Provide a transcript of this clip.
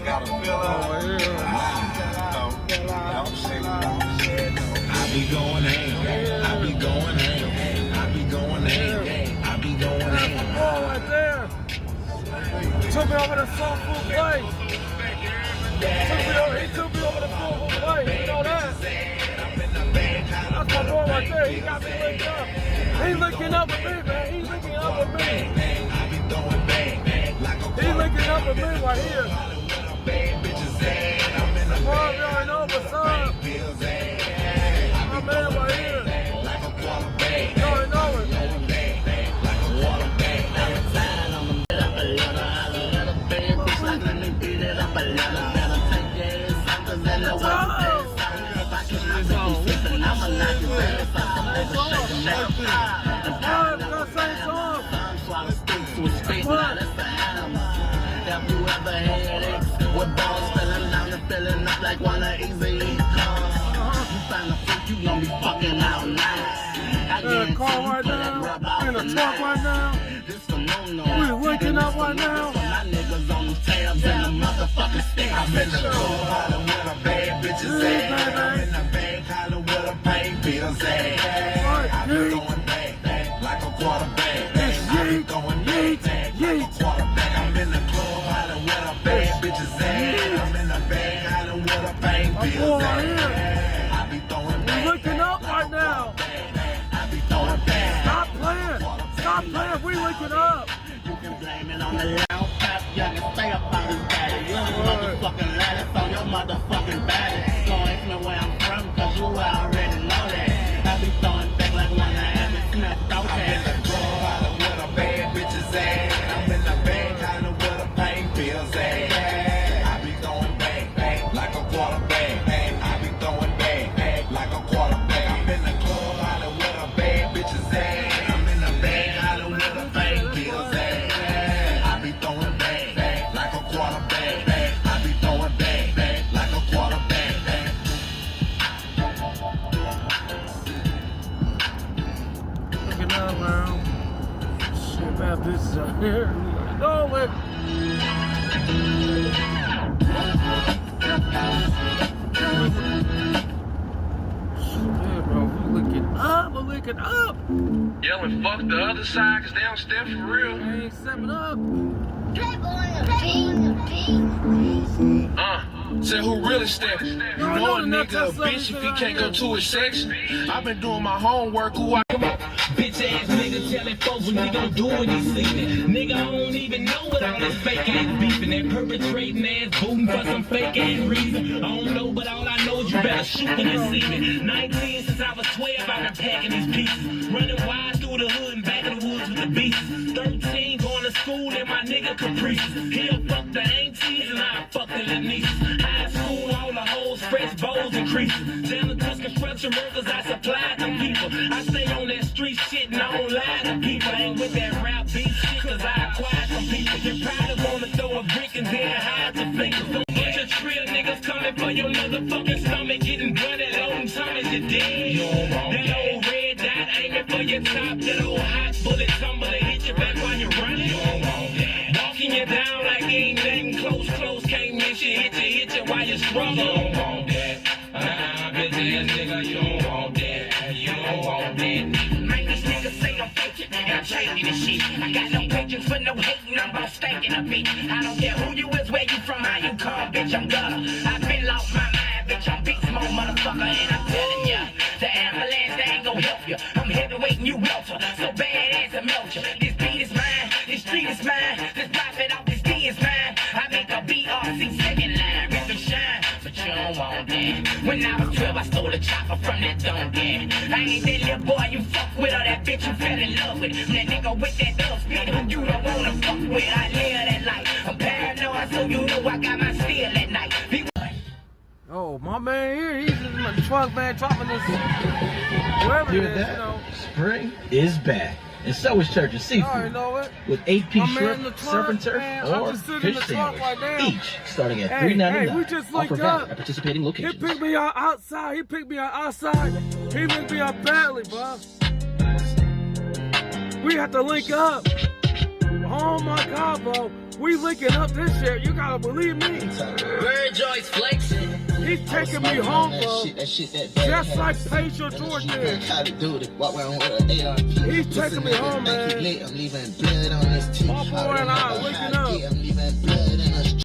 Gotta feel I be going ham. I be going ham. I be going ham. I be going ham. Oh, right there. Took me over the soul food place. He took me over the soul food place. You know that? That's my boy right there. He got me linked up. He linking up with me, man. He linking up with me. He linking up with me right here. Come on, you already know what's up. My man right here. You already know it. Filling up like one of easy. You find a freak, you gon' be fucking out now. In the car right now, in the truck right now. We waking up right now. My niggas on the tabs and the motherfucking sticks. I'm in the club hollering where the bad bitches at. I'm in the bank hollering where the pain bills at. I be going back like a quarterback. I be going back like a quarterback. I'm in the club hollering where the bad bitches at. I'm in the bank hollering where the pain bills at. I be throwing back. We're waking up right now. I be throwing back. Stop playing. Stop playing. We waking up. You can blame it on the loud pep. You can stay up on this body. You motherfucking lettuce on your motherfucking body. So ask me where I'm from, cause you already know that. I be throwing back like one I haven't snapped out I'm in the club hollering where the bad bitches at. I'm in the bank hollering where the pain bills at. I be throwing back like a quarterback. I be throwing back like a quarterback. I'm in the club hollering where the bad bitches at. I'm in the bank hollering where the pain bills at. I be throwing back like a quarterback. I be throwing back like a quarterback. Waking up, man. Shit, bad bitches out here. Know it. Shit, bro. We looking up. We're looking up. Yelling fuck the other side, cause they don't stand for real. Ain't stepping up. Say who really stepping? You know a nigga a bitch if he can't go to his section. I've been doing my homework, who I Bitch ass nigga telling folks when he gon' do what he sleeping. Nigga, I don't even know what all this fake ass beefing. They perpetrating ass booting for some fake ass reason. I don't know, but all I know is you better shoot when you see me. 19 since I was 12, I've been packing these pieces. Running wide through the hood and back in the woods with the beasts. 13 going to school and my nigga caprices. He'll fuck the aunties and I'll fuck the little nieces. High school, all the hoes, fresh bowls and creases. Janitors, construction workers, I supply them people. I stay on that street shit and I don't lie to people. I ain't with that rap beat shit cause I acquired some people. You probably wanna throw a brick and then hide your fingers. Don't bunch of trill niggas coming for your motherfucking stomach. Getting blooded on Thomas, you dead. That old red dot aiming for your top. That old hot bullet tumble to hit you back while you're running. Walking you down like ain't nothing close. Can't miss you, hit you while you struggle. You don't want that. Bitch ass nigga, you don't want that. You don't want that. Man, these niggas say I'm faking and I'm changing this shit. I got no patience for no hating, I'm about stacking a beat. I don't care who you is, where you from, how you come, bitch, I'm gutter. I've been lost my mind, bitch, I'm beast mode, motherfucker, and I'm telling ya, the ambulance, they ain't gon' help you. I'm heavyweight and you welter, so badass and melt you. This beat is mine, this street is mine, this profit off this D is mine. I make a BRC second line, rip and shine, but you don't want that. When I was 12, I stole a chopper from that donkey. I ain't that little boy you fuck with or that bitch you fell in love with. That nigga with that dub speed who you don't wanna fuck with. I live that life. I'm paranoid, so you know I got my steel at night. Oh, my man here, he's in the truck, man, dropping this. Whoever it is, you know. Spring is back. And so is Church of I already Seafood. know it. With 8-piece shrimp, truck, surf and turf, man, I or just sit in fish the truck sandwich. right now. Each starting at Hey, $3.99. we just linked Offer valid up. at participating He locations. picked me up outside. He picked me up outside. He linked me up badly, bro. We have to link up. Oh my God, bro. We linking up this shit. You gotta believe me. Bird Joy's flexing. He's taking me home, bro. That shit, that Just like Pedro George did. How to do it? Walk around with an ARP. He's taking me home, man. I'm leaving blood on this tee. My boy and I linking up. I'm leaving blood in a